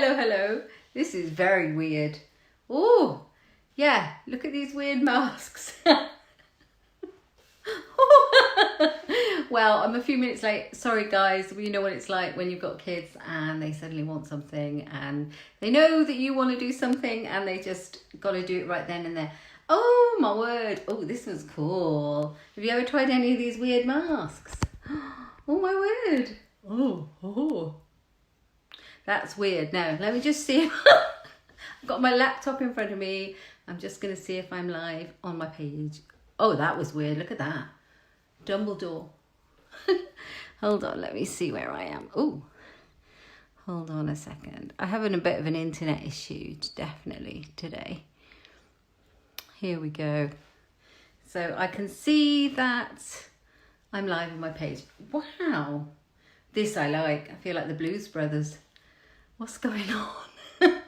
hello. This is very weird. Oh, yeah, look at these weird masks. Well, I'm a few minutes late. Sorry, guys. You know what it's like when you've got kids and they suddenly want something and they know that you want to do something and they just got to do it right then and there. Oh, my word. Oh, this one's cool. Have you ever tried any of these weird masks? Oh, my word. Oh. That's weird. Now, let me just see. I've got my laptop in front of me. I'm just going to see if I'm live on my page. Oh, that was weird. Look at that. Dumbledore. Hold on, let me see where I am. Oh, hold on a second. I'm having a bit of an internet issue, definitely, today. Here we go. So I can see that I'm live on my page. Wow. This I like. I feel like the Blues Brothers. What's going on?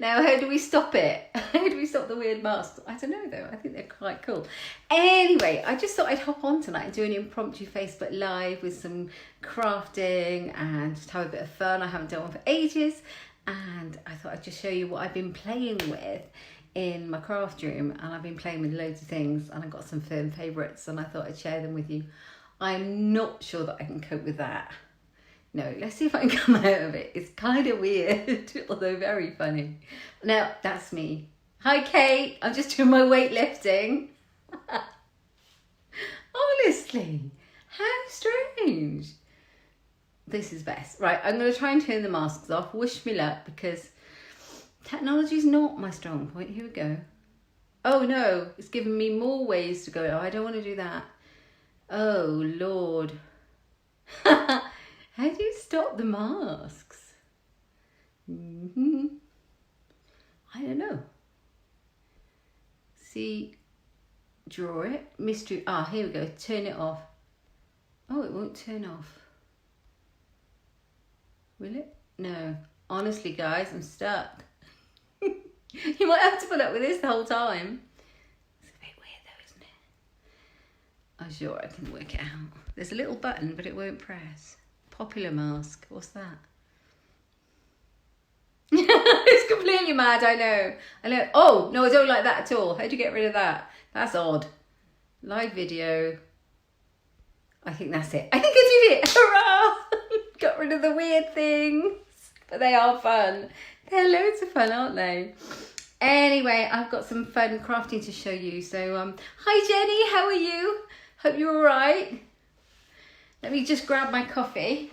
Now, how do we stop it? How do we stop the weird masks? I don't know, though. I think they're quite cool. Anyway, I just thought I'd hop on tonight and do an impromptu Facebook Live with some crafting and just have a bit of fun. I haven't done one for ages. And I thought I'd just show you what I've been playing with in my craft room. And I've been playing with loads of things. And I've got some firm favourites. And I thought I'd share them with you. I'm not sure that I can cope with that. No, let's see if I can come out of it. It's kind of weird, although very funny. Now, that's me. Hi, Kate. I'm just doing my weightlifting. Honestly, how strange. This is best. Right, I'm going to try and turn the masks off. Wish me luck, because technology is not my strong point. Here we go. Oh, no. It's giving me more ways to go. Oh, I don't want to do that. Oh, Lord. How do you stop the masks? I don't know. See, draw it, mystery. Ah, here we go. Turn it off. Oh, it won't turn off. Will it? No. Honestly, guys, I'm stuck. You might have to put up with this the whole time. It's a bit weird though, isn't it? I'm sure I can work it out. There's a little button, but it won't press. Popular mask. What's that? It's completely mad, I know. Oh, no, I don't like that at all. How do you get rid of that? That's odd. Live video. I think that's it. I think I did it. Hurrah! Got rid of the weird things. But they are fun. They're loads of fun, aren't they? Anyway, I've got some fun crafting to show you. So, hi Jenny, how are you? Hope you're all right. Let me just grab my coffee.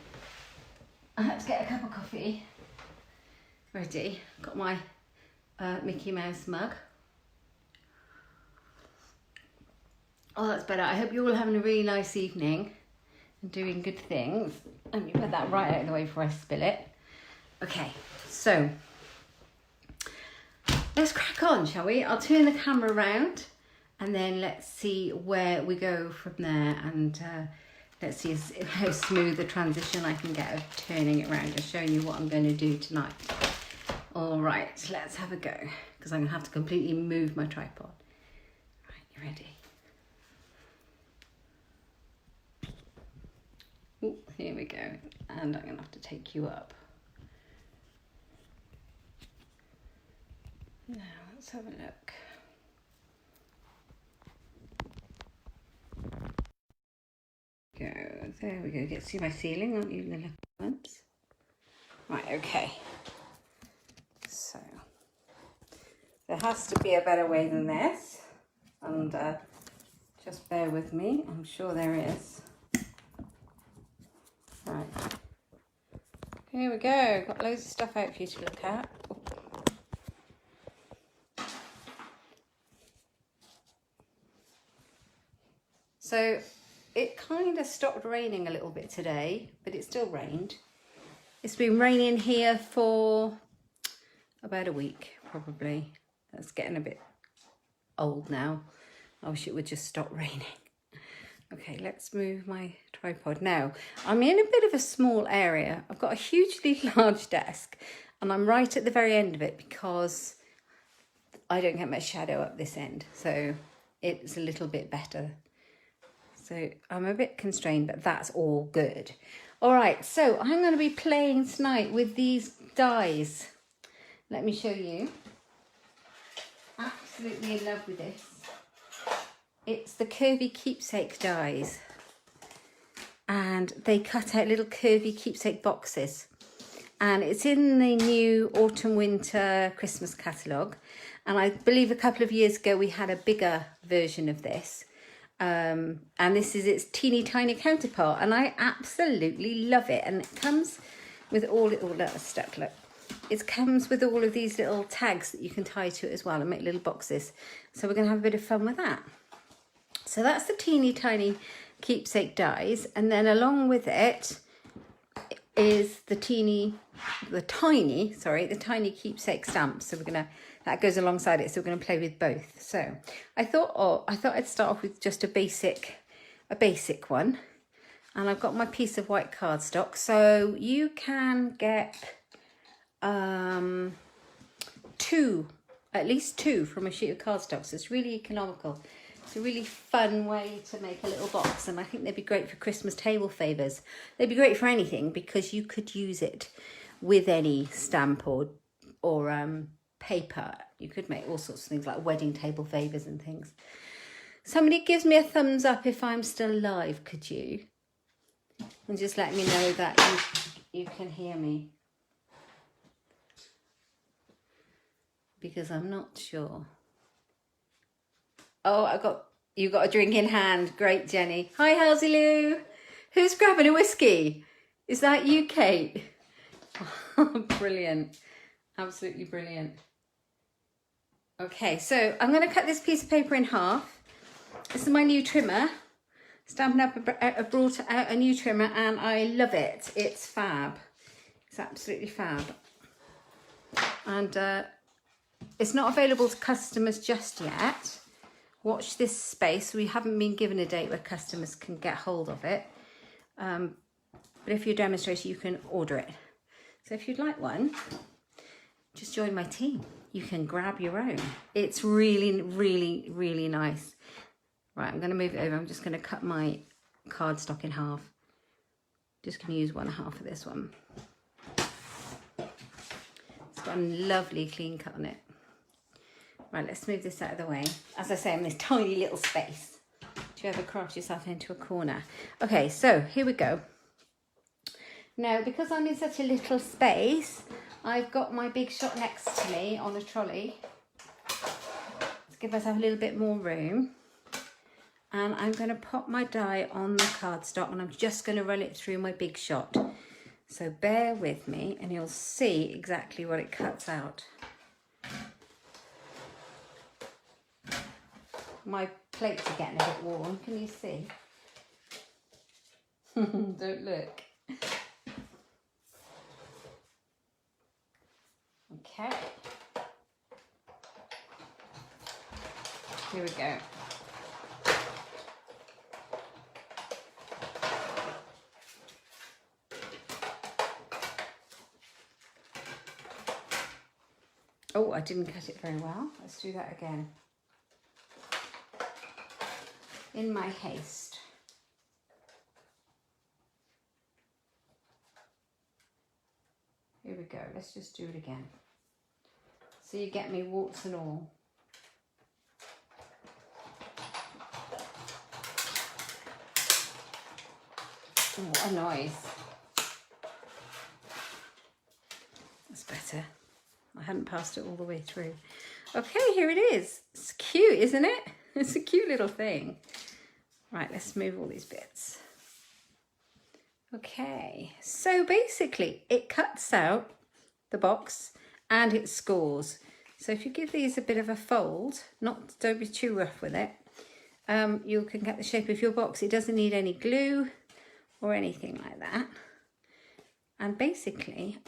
I had to get a cup of coffee ready. Got my Mickey Mouse mug. Oh, that's better. I hope you're all having a really nice evening and doing good things. Let me put that right out of the way before I spill it. Okay, so let's crack on, shall we? I'll turn the camera around and then let's see where we go from there, and let's see how smooth the transition I can get of turning it around and showing you what I'm going to do tonight. All right, let's have a go, because I'm going to have to completely move my tripod. Right, you ready? Ooh, here we go. And I'm going to have to take you up. Now, let's have a look. Go, there we go. Get to see my ceiling, aren't you, little lumps? Right, okay. So there has to be a better way than this, and just bear with me. I'm sure there is. Right. Here we go. Got loads of stuff out for you to look at. So it kind of stopped raining a little bit today, but it still rained. It's been raining here for about a week, probably. That's getting a bit old now. I wish it would just stop raining. Okay, let's move my tripod. Now, I'm in a bit of a small area. I've got a hugely large desk, and I'm right at the very end of it because I don't get much shadow up this end. So it's a little bit better. So I'm a bit constrained, but that's all good. All right, so I'm going to be playing tonight with these dies. Let me show you. Absolutely in love with this. It's the Curvy Keepsake dies. And they cut out little Curvy Keepsake boxes. And it's in the new autumn winter Christmas catalogue. And I believe a couple of years ago we had a bigger version of this. And this is its teeny tiny counterpart, and I absolutely love it. And it comes with all that's stuck, look. It comes with all of these little tags that you can tie to it as well and make little boxes. So we're going to have a bit of fun with that. So that's the teeny tiny keepsake dies, and then along with it is the tiny keepsake stamps. So that goes alongside it. So we're gonna play with both. So I thought I'd start off with just a basic one, and I've got my piece of white cardstock. So you can get at least two from a sheet of cardstock. So it's really economical. It's a really fun way to make a little box, and I think they'd be great for Christmas table favours. They'd be great for anything because you could use it with any stamp or paper. You could make all sorts of things like wedding table favours and things. Somebody gives me a thumbs up if I'm still alive, could you? And just let me know that you can hear me. Because I'm not sure. Oh, you got a drink in hand. Great, Jenny. Hi, Halsey Lou. Who's grabbing a whiskey? Is that you, Kate? Oh, brilliant. Absolutely brilliant. Okay, so I'm going to cut this piece of paper in half. This is my new trimmer. Stampin' Up! I brought out a new trimmer and I love it. It's fab. It's absolutely fab. And it's not available to customers just yet. Watch this space. We haven't been given a date where customers can get hold of it. But if you're a demonstrator, you can order it. So if you'd like one, just join my team. You can grab your own. It's really, really, really nice. Right, I'm going to move it over. I'm just going to cut my cardstock in half. Just going to use 1/2 of this one. It's got a lovely clean cut on it. Right, let's move this out of the way. As I say, I'm in this tiny little space. Do you ever craft yourself into a corner? Okay, so here we go. Now, because I'm in such a little space, I've got my big shot next to me on a trolley. Let's give myself a little bit more room. And I'm going to pop my die on the cardstock, and I'm just going to run it through my big shot. So bear with me and you'll see exactly what it cuts out. My plates are getting a bit warm, can you see? Don't look. Okay. Here we go. Oh, I didn't cut it very well. Let's do that again. In my haste. Here we go. Let's just do it again. So you get me warts and all. Oh, what a noise. That's better. I hadn't passed it all the way through. Okay, here it is. It's cute, isn't it? It's a cute little thing. Right, let's move all these bits. Okay, so basically it cuts out the box and it scores. So if you give these a bit of a fold, don't be too rough with it, you can get the shape of your box. It doesn't need any glue or anything like that. And basically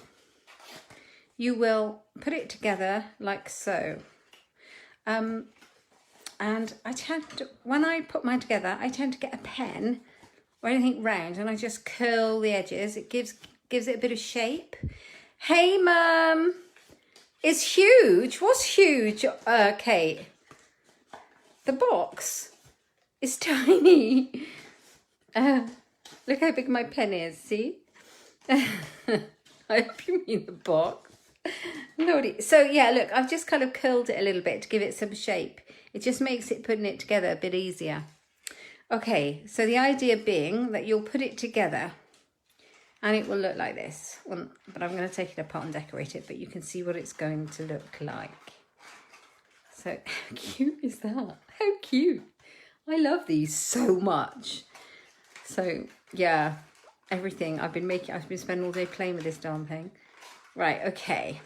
you will put it together like so. And when I put mine together, I tend to get a pen or anything round and I just curl the edges. It gives it a bit of shape. Hey, Mum! It's huge. What's huge, Kate? The box is tiny. Look how big my pen is, see? I hope you mean the box. Naughty. So yeah, look, I've just kind of curled it a little bit to give it some shape. It just makes it putting it together a bit easier. Okay, so the idea being that you'll put it together and it will look like this. Well, but I'm going to take it apart and decorate it, but you can see what it's going to look like. So how cute is that? How cute. I love these so much. So yeah, everything I've been spending all day playing with this darn thing. Right, okay.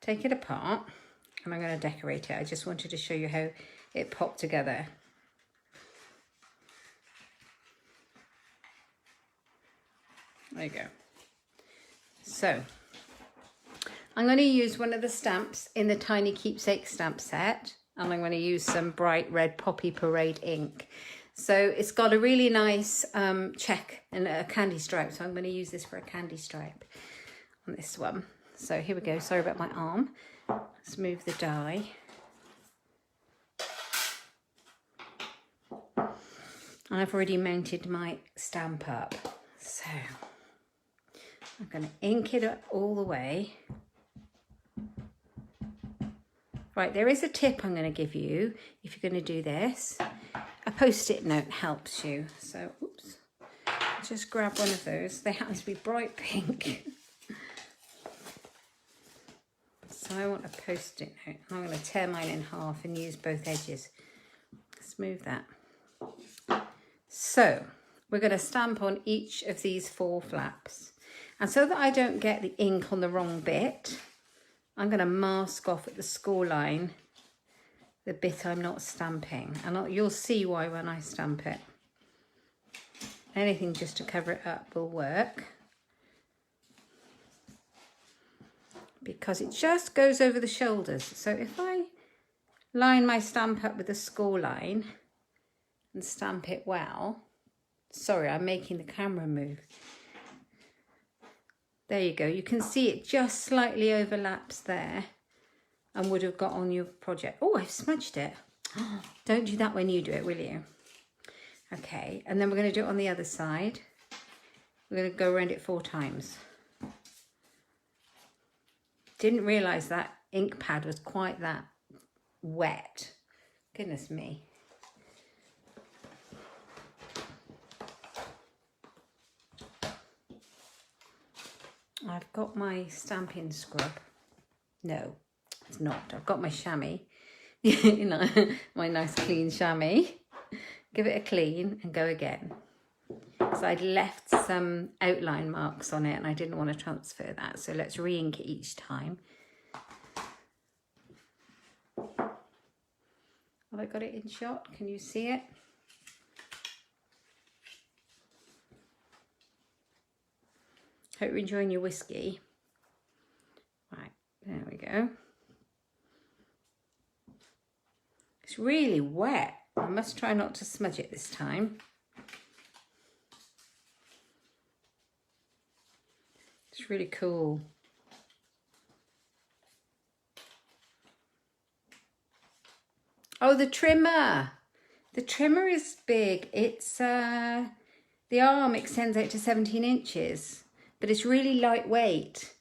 Take it apart and I'm going to decorate it. I just wanted to show you how it popped together. There you go. So I'm going to use one of the stamps in the Tiny Keepsake stamp set, and I'm going to use some bright red Poppy Parade ink. So it's got a really nice check and a candy stripe, so I'm going to use this for a candy stripe on this one. So here we go. Sorry about my arm. Let's move the die. And I've already mounted my stamp up. So I'm going to ink it up all the way. Right, there is a tip I'm going to give you if you're going to do this. A post-it note helps you. So, oops, just grab one of those. They happen to be bright pink. So I want a post-it note. I'm going to tear mine in half and use both edges. Let's move that. So we're going to stamp on each of these 4 flaps. And so that I don't get the ink on the wrong bit, I'm going to mask off at the score line the bit I'm not stamping. And you'll see why when I stamp it. Anything just to cover it up will work. Because it just goes over the shoulders. So if I line my stamp up with the score line and stamp it well. Sorry, I'm making the camera move. There you go. You can see it just slightly overlaps there and would have got on your project. Oh, I've smudged it. Don't do that when you do it, will you? Okay, and then we're going to do it on the other side. We're going to go around it 4 times. Didn't realise that ink pad was quite that wet. Goodness me. I've got my stamping scrub. No, it's not. I've got my chamois. You know, my nice clean chamois. Give it a clean and go again. So I'd left some outline marks on it and I didn't want to transfer that. So let's re-ink it each time. Have I got it in shot? Can you see it? Hope you're enjoying your whiskey. Right, there we go. It's really wet. I must try not to smudge it this time. It's really cool. Oh, the trimmer. The trimmer is big. It's the arm extends out to 17 inches. But it's really lightweight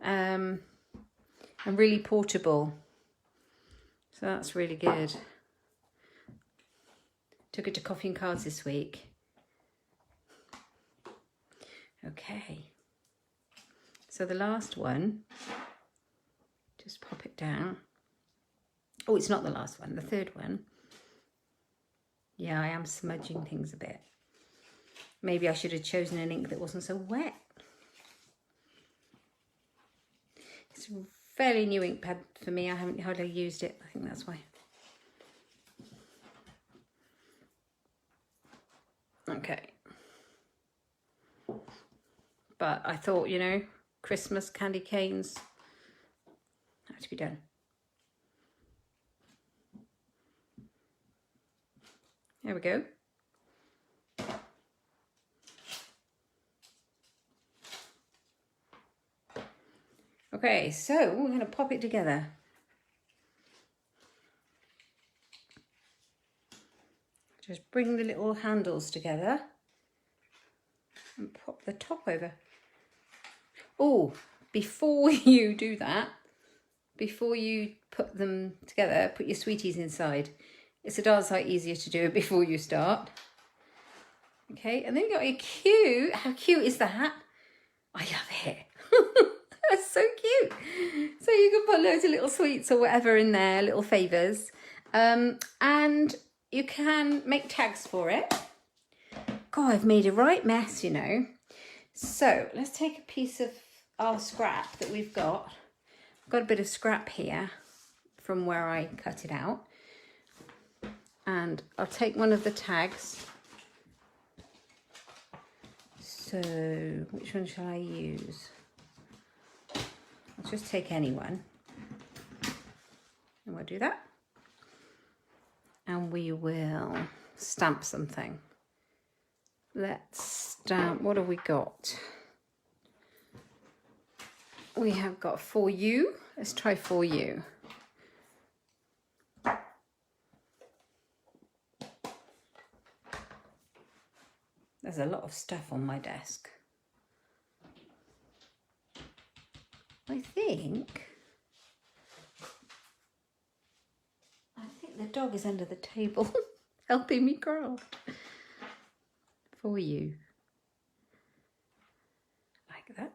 and really portable. So that's really good. Took it to Coffee and Cards this week. Okay. So the last one, just pop it down. Oh, it's not the last one, the third one. Yeah, I am smudging things a bit. Maybe I should have chosen an ink that wasn't so wet. It's a fairly new ink pad for me. I haven't hardly used it. I think that's why. Okay. But I thought, you know, Christmas candy canes had to be done. There we go. Okay, so we're going to pop it together. Just bring the little handles together and pop the top over. Oh, before you do that, before you put them together, put your sweeties inside. It's a darn sight easier to do it before you start. Okay, and then you got your cute. How cute is that? I love it. That's so cute. So you can put loads of little sweets or whatever in there, little favours. And you can make tags for it. God, I've made a right mess, you know. So let's take a piece of our scrap that we've got. I've got a bit of scrap here from where I cut it out. And I'll take one of the tags. So which one shall I use? I'll just take any one. And we'll do that. And we will stamp something. Let's stamp, what have we got? We have got for you. Let's try for you. There's a lot of stuff on my desk. I think the dog is under the table helping me craft. For you. Like that.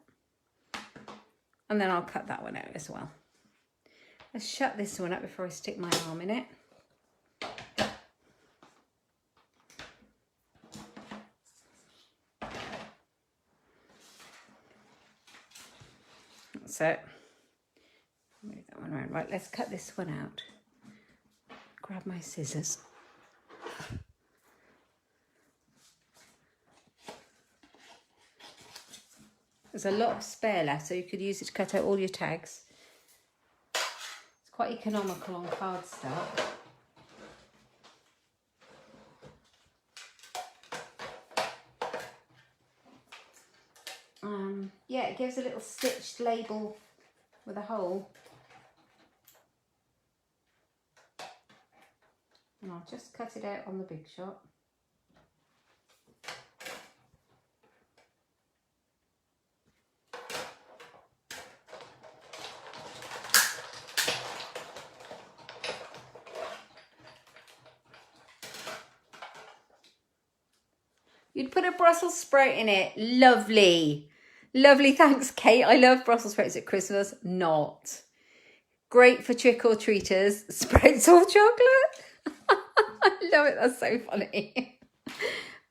And then I'll cut that one out as well. Let's shut this one up before I stick my arm in it. That's it. Move that one around. Right, let's cut this one out. Grab my scissors. There's a lot of spare left, so you could use it to cut out all your tags. It's quite economical on cardstock. Yeah, it gives a little stitched label with a hole. And I'll just cut it out on the Big Shot. You'd put a Brussels sprout in it. Lovely. Lovely. Thanks, Kate. I love Brussels sprouts at Christmas. Not. Great for trick-or-treaters. Sprouts or chocolate. I love it. That's so funny.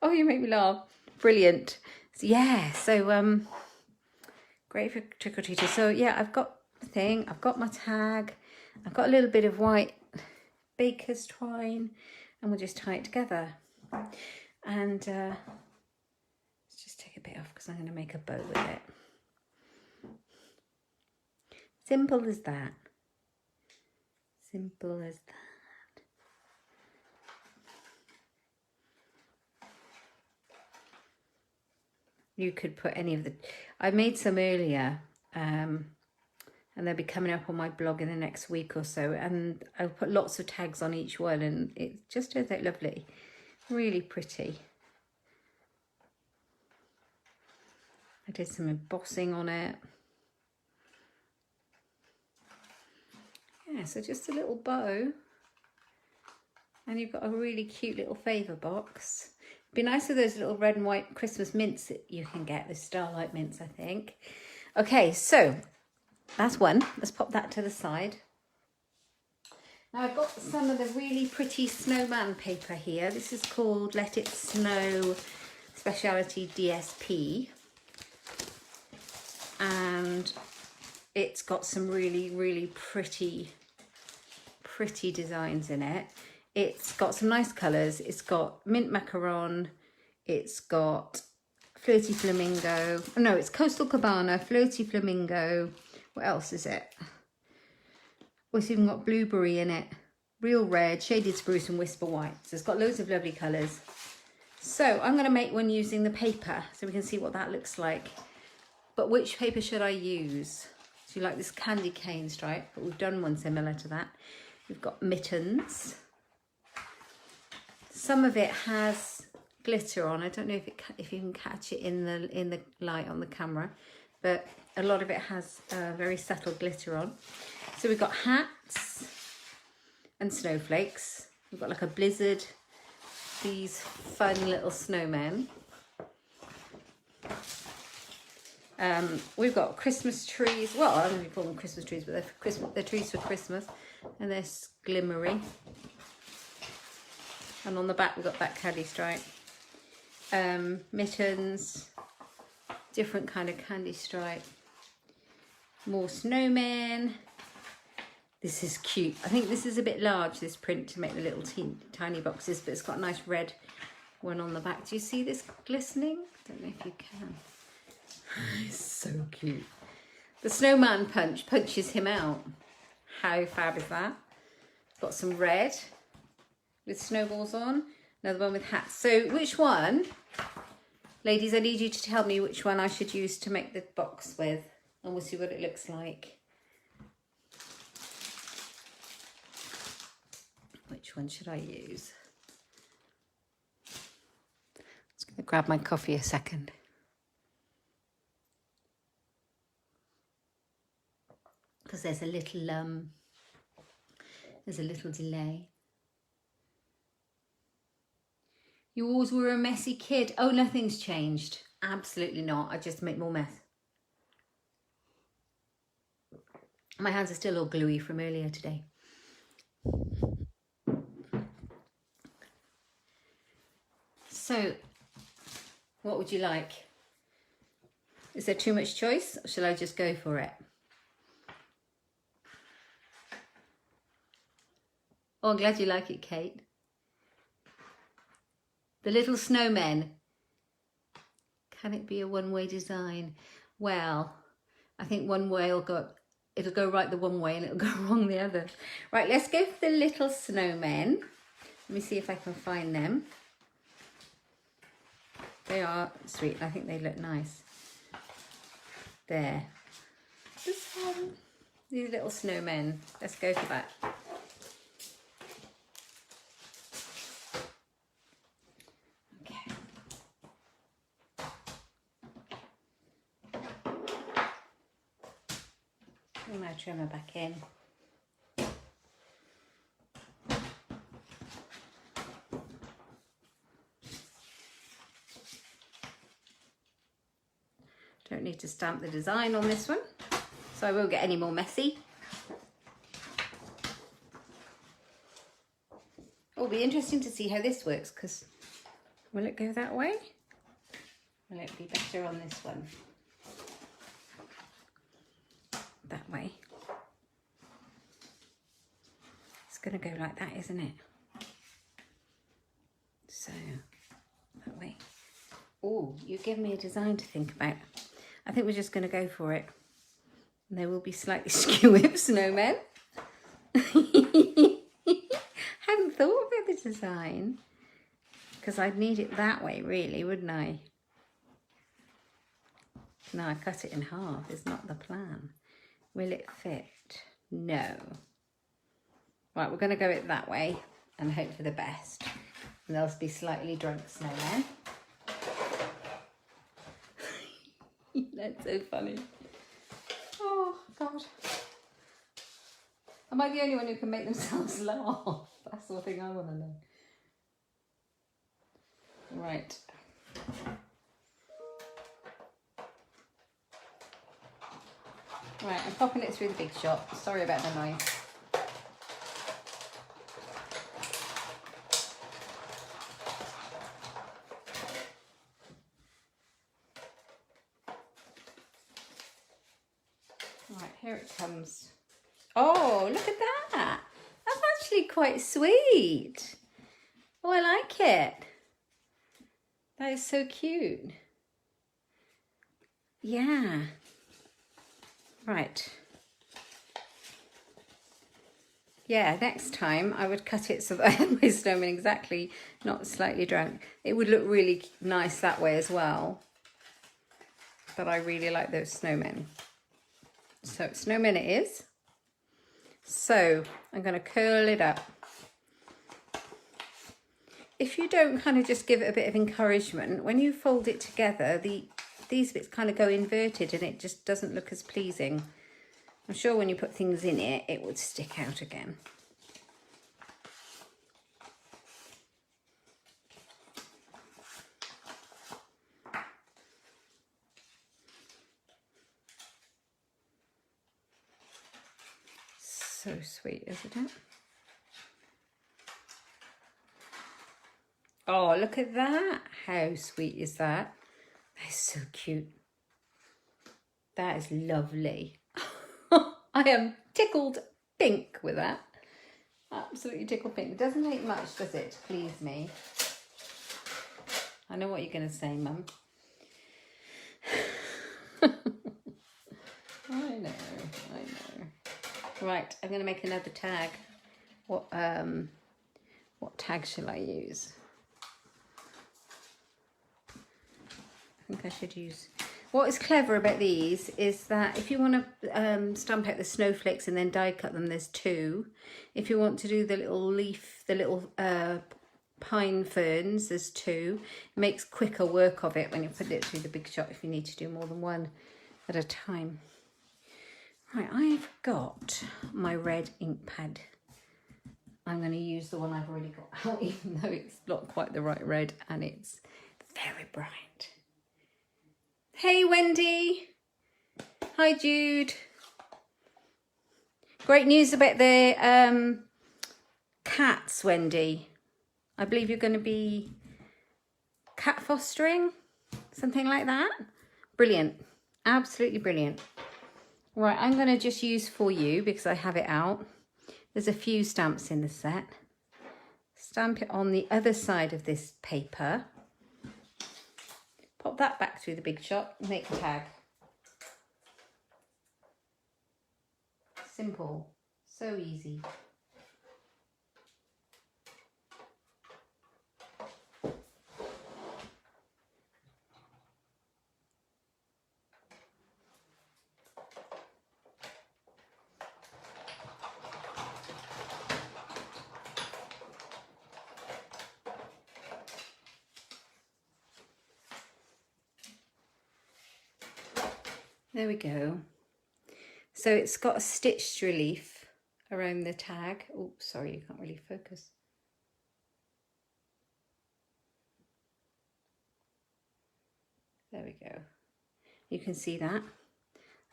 Oh, you make me laugh. Brilliant. So, yeah. So, great for trick-or-treaters. So, yeah, I've got the thing. I've got my tag. I've got a little bit of white baker's twine. And we'll just tie it together. And let's just take a bit off because I'm going to make a bow with it. Simple as that. Simple as that. You could put any of the... I made some earlier and they'll be coming up on my blog in the next week or so. And I'll put lots of tags on each one and it just turns out lovely. Really pretty. I did some embossing on it. Yeah, so just a little bow. And you've got a really cute little favour box. It'd be nice with those little red and white Christmas mints that you can get, the Starlight mints, I think. Okay, so that's one. Let's pop that to the side. Now I've got some of the really pretty snowman paper here. This is called Let It Snow Speciality DSP. And it's got some really, really pretty designs in it. It's got some nice colours. It's got mint macaron. It's got flirty flamingo. Oh, no, it's coastal cabana, flirty flamingo. What else is it? Oh, it's even got blueberry in it. Real red, shaded spruce and whisper white. So it's got loads of lovely colours. So I'm going to make one using the paper so we can see what that looks like. But which paper should I use? So you like this candy cane stripe, but we've done one similar to that. We've got mittens. Some of it has glitter on. I don't know if you can catch it in the light on the camera, but a lot of it has very subtle glitter on. So we've got hats and snowflakes. We've got like a blizzard, these fun little snowmen. We've got Christmas trees. Well, I don't know if you call them Christmas trees, but they're trees for Christmas, and they're glimmery. And on the back we've got that candy stripe. Mittens, different kind of candy stripe. More snowmen. This is cute. I think this is a bit large, this print, to make the little tiny boxes, but it's got a nice red one on the back. Do you see this glistening? I don't know if you can. It's so cute. The snowman punches him out. How fab is that? Got some red with snowballs on. Another one with hats. So which one, ladies, I need you to tell me which one I should use to make the box with, and we'll see what it looks like. Which one should I use? I'm just going to grab my coffee a second. Because there's a little delay. You always were a messy kid. Oh, nothing's changed. Absolutely not. I just make more mess. My hands are still all gluey from earlier today. So, what would you like? Is there too much choice, or shall I just go for it? Oh, I'm glad you like it, Kate. The little snowmen. Can it be a one-way design? Well, I think one way it'll go right the one way and it'll go wrong the other. Right, let's go for the little snowmen. Let me see if I can find them. They are sweet. I think they look nice. There. This one. These little snowmen. Let's go for that. Put my trimmer back in. Don't need to stamp the design on this one, so I won't get any more messy. It'll be interesting to see how this works, because will it go that way? Will it be better on this one? That way. It's going to go like that, isn't it? So, that way. Oh, you give me a design to think about. I think we're just going to go for it. And they will be slightly skew-whip snowmen. Hadn't thought about the design. Because I'd need it that way, really, wouldn't I? No, I cut it in half. Is not the plan. Will it fit? No. Right, we're going to go it that way and hope for the best. And they'll be slightly drunk snowmen. That's so funny. Oh, God. Am I the only one who can make themselves laugh? That's the thing I want to know. Right. Right, I'm popping it through the big shot. Sorry about the noise. Right, here it comes. Oh, look at that. That's actually quite sweet. Oh, I like it. That is so cute. Yeah. Right. Yeah, next time I would cut it so that I had my snowman exactly, not slightly drunk. It would look really nice that way as well. But I really like those snowmen. So snowman it is. So I'm going to curl it up. If you don't kind of just give it a bit of encouragement, when you fold it together, the these bits kind of go inverted and it just doesn't look as pleasing. I'm sure when you put things in it, it would stick out again. So sweet, isn't it? Oh, look at that. How sweet is that? That is so cute. That is lovely. I am tickled pink with that. Absolutely tickled pink. It doesn't take much, does it, to please me? I know what you're going to say, Mum. I know. Right, I'm going to make another tag. What tag shall I use? I think I should use... What is clever about these is that if you want to stamp out the snowflakes and then die cut them, there's 2. If you want to do the little leaf, the little pine ferns, there's 2. It makes quicker work of it when you put it through the big shot if you need to do more than one at a time. Right, I've got my red ink pad. I'm going to use the one I've already got out, even though it's not quite the right red and it's very bright. Hey, Wendy. Hi, Jude. Great news about the cats, Wendy. I believe you're going to be cat fostering, something like that. Brilliant. Absolutely brilliant. Right, I'm going to just use for you, because I have it out. There's a few stamps in the set. Stamp it on the other side of this paper. Pop that back through the big shot, make a tag. Simple, so easy. There we go. So it's got a stitched relief around the tag. Oh, sorry, you can't really focus. There we go. You can see that.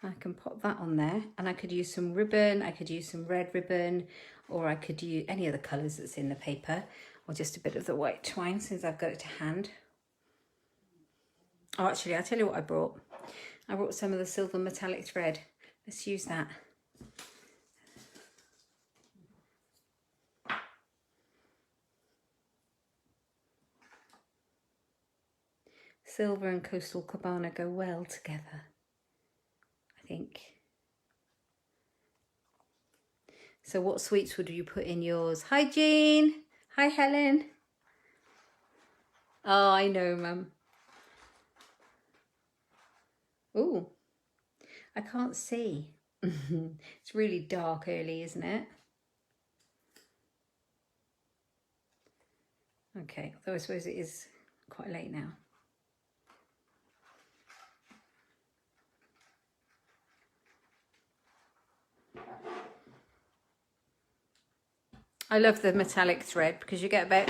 I can pop that on there, and I could use some ribbon, I could use some red ribbon, or I could use any of the colours that's in the paper, or just a bit of the white twine since I've got it to hand. Oh, actually, I'll tell you what I brought. I brought some of the silver metallic thread. Let's use that. Silver and Coastal Cabana go well together, I think. So what sweets would you put in yours? Hi, Jean. Hi, Helen. Oh, I know, Mum. Oh, I can't see. It's really dark early, isn't it? Okay, although I suppose it is quite late now. I love the metallic thread because you get about,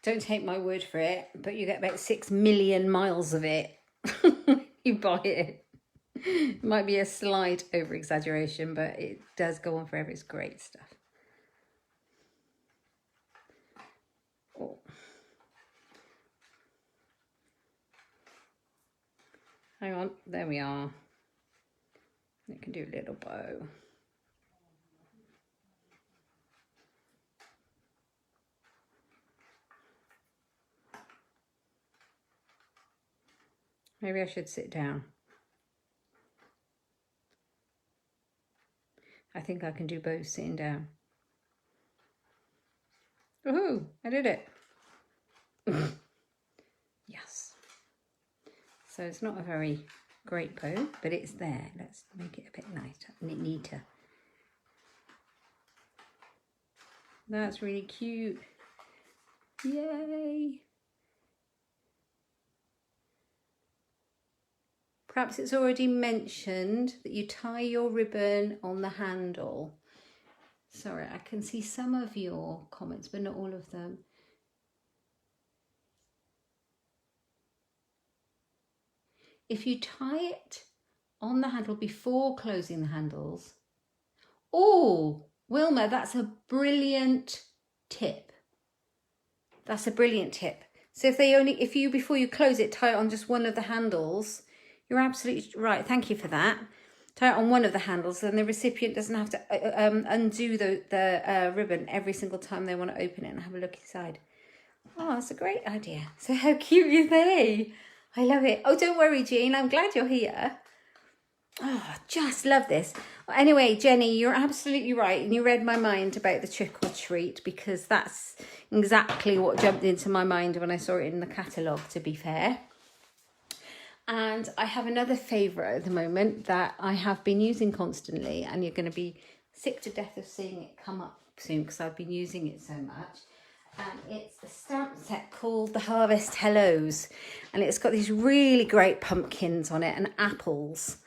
don't take my word for it, but you get about 6 million miles of it. You buy it. It might be a slight over exaggeration, but it does go on forever. It's great stuff. Oh. Hang on, there we are. You can do a little bow. Maybe I should sit down. I think I can do both sitting down. Woohoo! I did it. Yes. So it's not a very great bow, but it's there. Let's make it a bit lighter, neater. That's really cute. Yay! Perhaps it's already mentioned that you tie your ribbon on the handle. Sorry, I can see some of your comments, but not all of them. If you tie it on the handle before closing the handles. Oh, Wilma, that's a brilliant tip. That's a brilliant tip. So if you before you close it, tie it on just one of the handles. You're absolutely right. Thank you for that. Tie it on one of the handles, then the recipient doesn't have to undo the ribbon every single time they want to open it and have a look inside. Oh, that's a great idea. So how cute are they? I love it. Oh, don't worry, Jean. I'm glad you're here. Oh, just love this. Anyway, Jenny, you're absolutely right. And you read my mind about the trick or treat, because that's exactly what jumped into my mind when I saw it in the catalogue, to be fair. And I have another favourite at the moment that I have been using constantly, and you're going to be sick to death of seeing it come up soon because I've been using it so much. And it's a stamp set called the Harvest Hellos, and it's got these really great pumpkins on it and apples,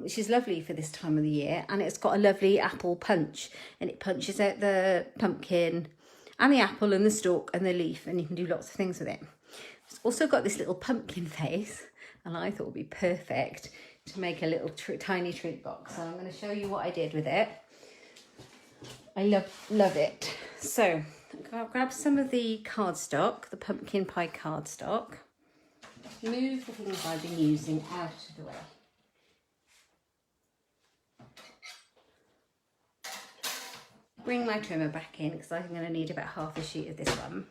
which is lovely for this time of the year. And it's got a lovely apple punch, and it punches out the pumpkin and the apple and the stalk and the leaf, and you can do lots of things with it. It's also got this little pumpkin face, and I thought it would be perfect to make a little tiny treat box. So I'm going to show you what I did with it. I love it. So I'll grab some of the cardstock, the pumpkin pie cardstock. Move the things I've been using out of the way. Bring my trimmer back in because I'm going to need about half a sheet of this one.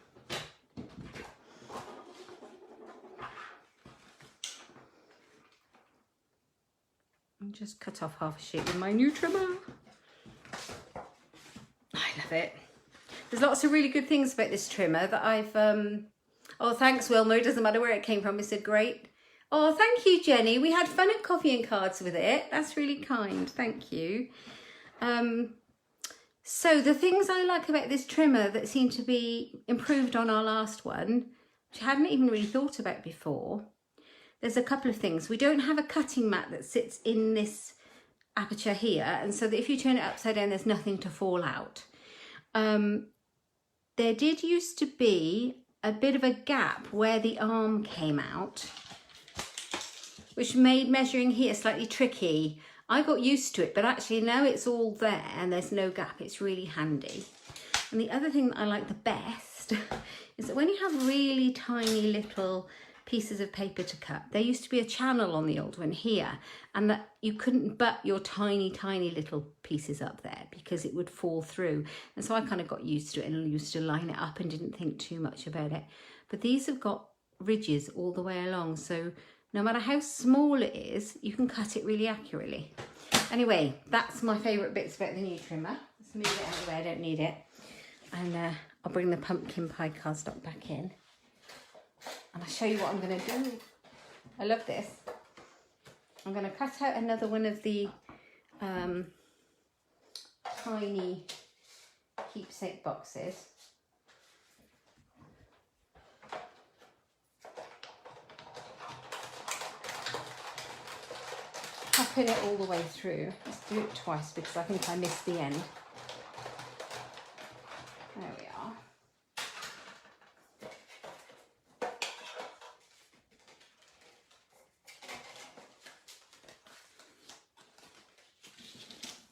And just cut off half a sheet with my new trimmer. I love it. There's lots of really good things about this trimmer that I've... Oh, thanks, Wilma. It doesn't matter where it came from. It's a great... Oh, thank you, Jenny. We had fun at Coffee and Cards with it. That's really kind. Thank you. So the things I like about this trimmer that seem to be improved on our last one, which I hadn't even really thought about before, there's a couple of things. We don't have a cutting mat that sits in this aperture here, and so that if you turn it upside down, there's nothing to fall out. There did used to be a bit of a gap where the arm came out, which made measuring here slightly tricky. I got used to it, but actually now it's all there and there's no gap. It's really handy. And the other thing that I like the best is that when you have really tiny little pieces of paper to cut, there used to be a channel on the old one here, and that you couldn't butt your tiny little pieces up there because it would fall through. And so I kind of got used to it and used to line it up and didn't think too much about it. But these have got ridges all the way along, so no matter how small it is, you can cut it really accurately. Anyway, that's my favourite bits about the new trimmer. Let's move it out of the way, I don't need it. And I'll bring the pumpkin pie cardstock back in. And I'll show you what I'm going to do. I love this. I'm going to cut out another one of the tiny keepsake boxes. Popping it all the way through. Let's do it twice because I think I missed the end. There we are.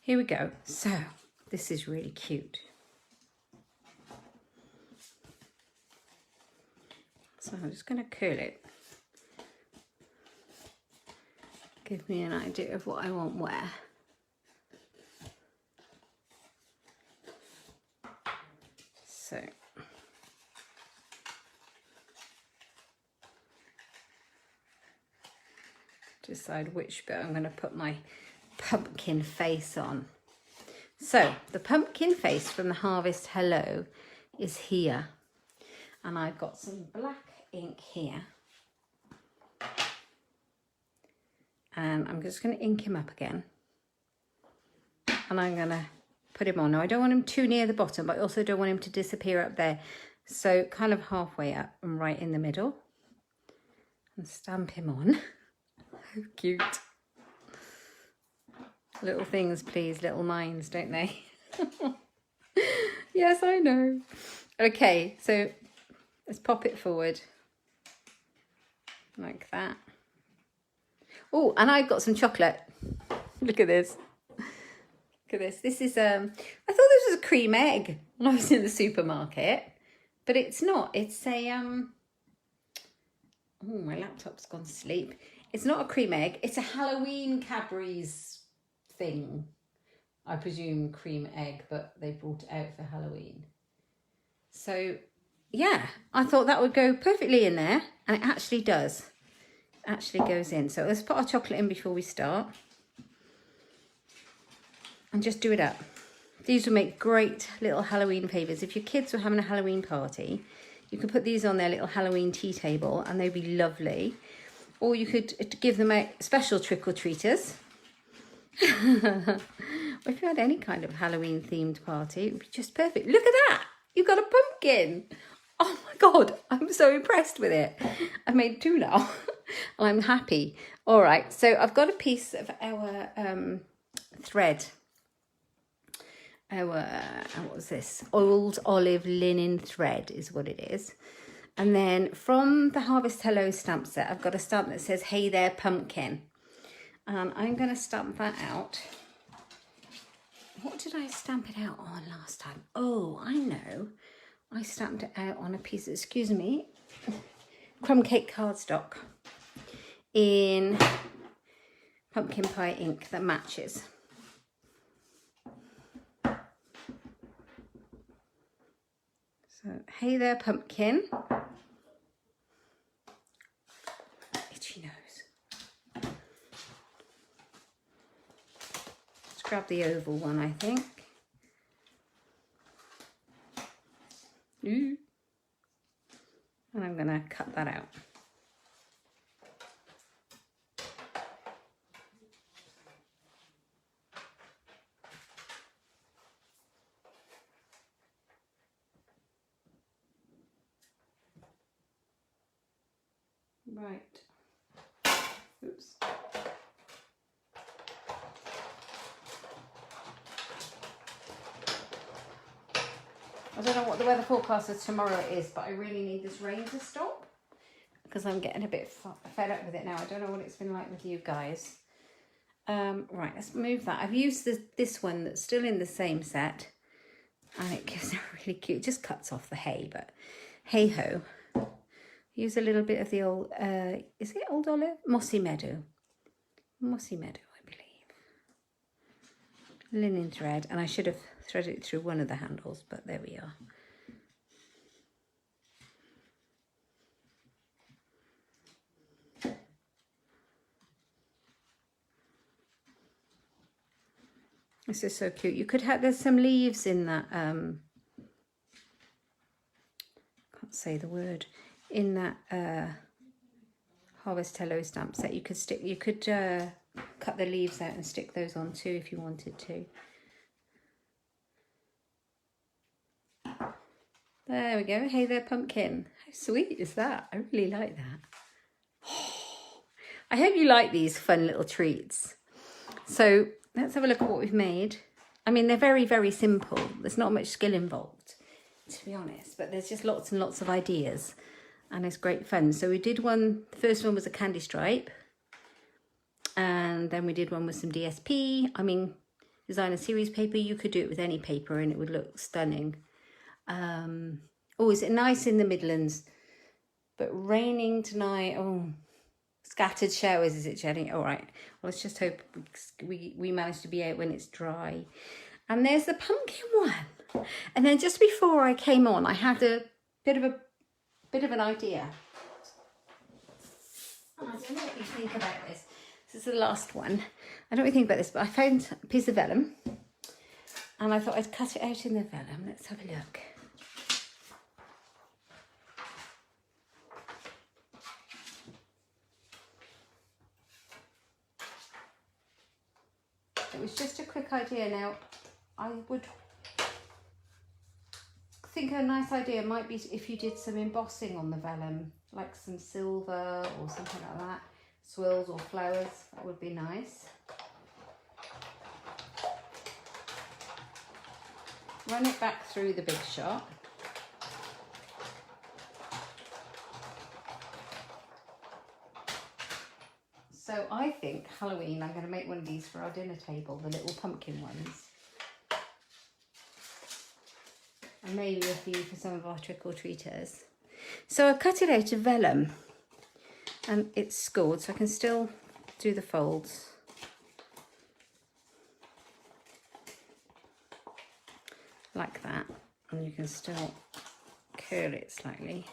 Here we go. So this is really cute. So I'm just going to curl it. Give me an idea of what I want where. So decide which bit I'm going to put my pumpkin face on. So the pumpkin face from the Harvest Hello is here, and I've got some black ink here. And I'm just going to ink him up again, and I'm going to put him on. Now I don't want him too near the bottom, but I also don't want him to disappear up there, so kind of halfway up and right in the middle, and stamp him on. Cute. Little things please little minds, don't they? Yes, I know. Okay, so let's pop it forward like that. Oh, and I've got some chocolate. Look at this. Look at this. This is I thought this was a cream egg when I was in the supermarket, but it's not. It's a oh, my laptop's gone to sleep. It's not a cream egg. It's a Halloween Cadbury's thing. I presume cream egg, but they brought it out for Halloween. So yeah, I thought that would go perfectly in there, and it actually does. It actually goes in. So let's put our chocolate in before we start. And just do it up. These would make great little Halloween favours. If your kids were having a Halloween party, you could put these on their little Halloween tea table and they'd be lovely. Or you could give them out special trick-or-treaters. Or if you had any kind of Halloween themed party, it would be just perfect. Look at that! You've got a pumpkin! Oh my God, I'm so impressed with it. I've made 2 now and I'm happy. All right, so I've got a piece of our thread. What was this? Old olive linen thread is what it is. And then from the Harvest Hello stamp set, I've got a stamp that says, "Hey there, pumpkin." And I'm going to stamp that out. What did I stamp it out on last time? Oh, I know. I stamped it out on a piece of, excuse me, crumb cake cardstock in pumpkin pie ink that matches. So, hey there, pumpkin. Itchy nose. Let's grab the oval one, I think. Ooh. And I'm going to cut that out. Right. Oops. I don't know what the weather forecast for tomorrow is, but I really need this rain to stop because I'm getting a bit fed up with it now. I don't know what it's been like with you guys. Right, let's move that. I've used this one that's still in the same set, and it gives a really cute, just cuts off the hay, but hey ho. Use a little bit of the old, is it Old Olive? Mossy Meadow. Mossy Meadow, I believe. Linen thread, and I should have threaded it through one of the handles, but there we are. This is so cute. You could have, there's some leaves in that, can't say the word, in that Harvest Hello stamp set. You could cut the leaves out and stick those on too if you wanted to. There we go. Hey there, pumpkin. How sweet is that? I really like that. I hope you like these fun little treats. So let's have a look at what we've made. I mean, they're very, very simple. There's not much skill involved, to be honest, but there's just lots and lots of ideas and it's great fun. So we did one, the first one was a candy stripe, and then we did one with some DSP. I mean, designer series paper, you could do it with any paper and it would look stunning. Oh, is it nice in the Midlands? But raining tonight. Oh, scattered showers, is it, Jenny? All right. Well, let's just hope we manage to be out when it's dry. And there's the pumpkin one. And then just before I came on, I had a bit of an idea. Oh, I don't know what you think about this. This is the last one. I don't really think about this, but I found a piece of vellum. And I thought I'd cut it out in the vellum. Let's have a look. It was just a quick idea. Now, I would think a nice idea might be if you did some embossing on the vellum, like some silver or something like that. swirls or flowers. That would be nice. Run it back through the big shot. So I think Halloween, I'm going to make one of these for our dinner table, the little pumpkin ones. And maybe a few for some of our trick-or-treaters. So I've cut it out of vellum and it's scored, so I can still do the folds. Like that. And you can still curl it slightly.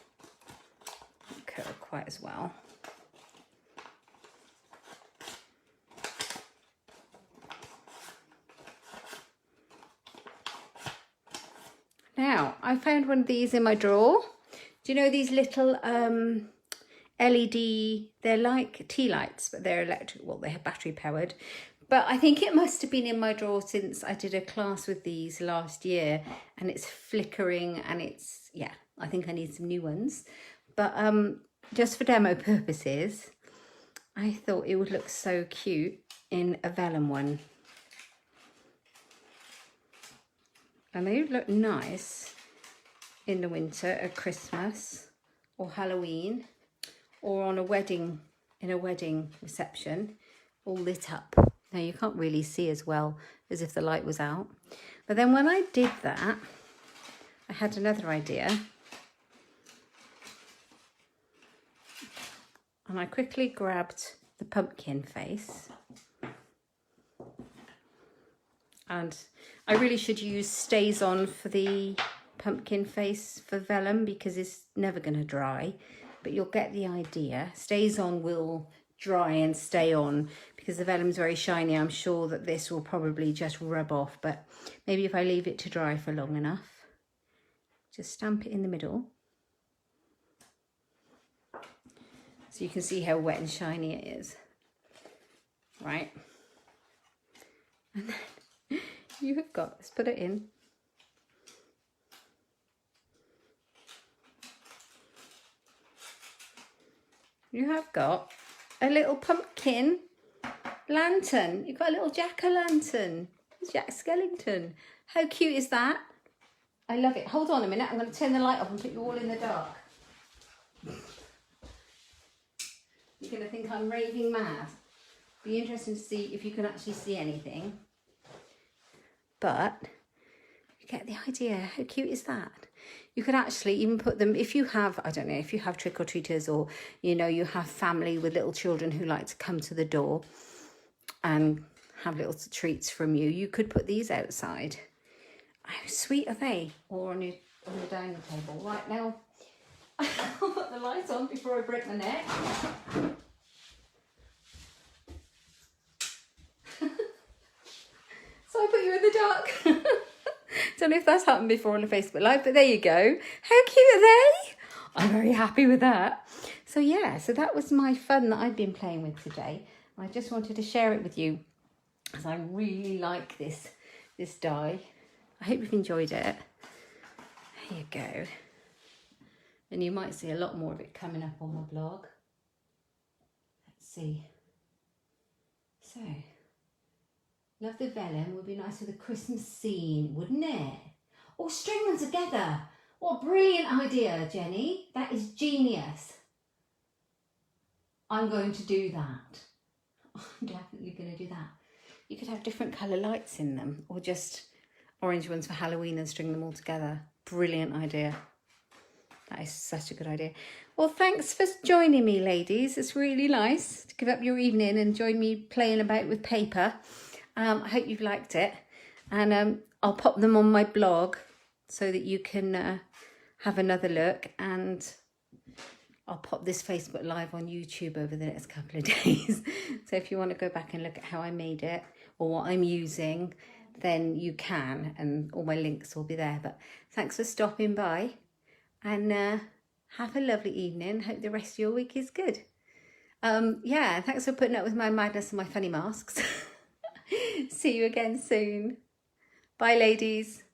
Not curl quite as well. Now, I found one of these in my drawer. Do you know these little LED, they're like tea lights, but they're electric, well, they're battery powered. But I think it must have been in my drawer since I did a class with these last year, and it's flickering and it's, yeah, I think I need some new ones. But just for demo purposes, I thought it would look so cute in a vellum one. And they would look nice in the winter at Christmas or Halloween or on a wedding, in a wedding reception, all lit up. Now you can't really see as well as if the light was out. But then when I did that, I had another idea. And I quickly grabbed the pumpkin face. And I really should use Stays On for the pumpkin face for vellum because it's never going to dry. But you'll get the idea. Stays On will dry and stay on because the vellum's very shiny. I'm sure that this will probably just rub off. But maybe if I leave it to dry for long enough, just stamp it in the middle. So you can see how wet and shiny it is. Right. And then you have got, let's put it in. You have got a little pumpkin lantern. You've got a little jack-o'-lantern. Jack Skellington. How cute is that? I love it. Hold on a minute. I'm going to turn the light off and put you all in the dark. You're going to think I'm raving mad. Be interesting to see if you can actually see anything. But you get the idea. How cute is that? You could actually even put them, if you have, I don't know, if you have trick-or-treaters or, you know, you have family with little children who like to come to the door and have little treats from you, you could put these outside. How sweet are they? Or on your dining table. Right, now, I'll put the light on before I break my neck. So I put you in the dark. Don't know if that's happened before on a Facebook Live, but there you go. How cute are they? I'm very happy with that. So yeah, so that was my fun that I've been playing with today. I just wanted to share it with you because I really like this die. I hope you've enjoyed it. There you go. And you might see a lot more of it coming up on my blog. Let's see. So, love the vellum. Would be nice with a Christmas scene, wouldn't it? Or string them together. What a brilliant idea, Jenny. That is genius. I'm going to do that. I'm definitely going to do that. You could have different colour lights in them, or just orange ones for Halloween and string them all together. Brilliant idea. That is such a good idea. Well, thanks for joining me, ladies. It's really nice to give up your evening and join me playing about with paper. I hope you've liked it. And I'll pop them on my blog so that you can have another look. And I'll pop this Facebook Live on YouTube over the next couple of days. So if you want to go back and look at how I made it or what I'm using, then you can. And all my links will be there. But thanks for stopping by. And have a lovely evening. Hope the rest of your week is good. Yeah, thanks for putting up with my madness and my funny masks. See you again soon. Bye, ladies.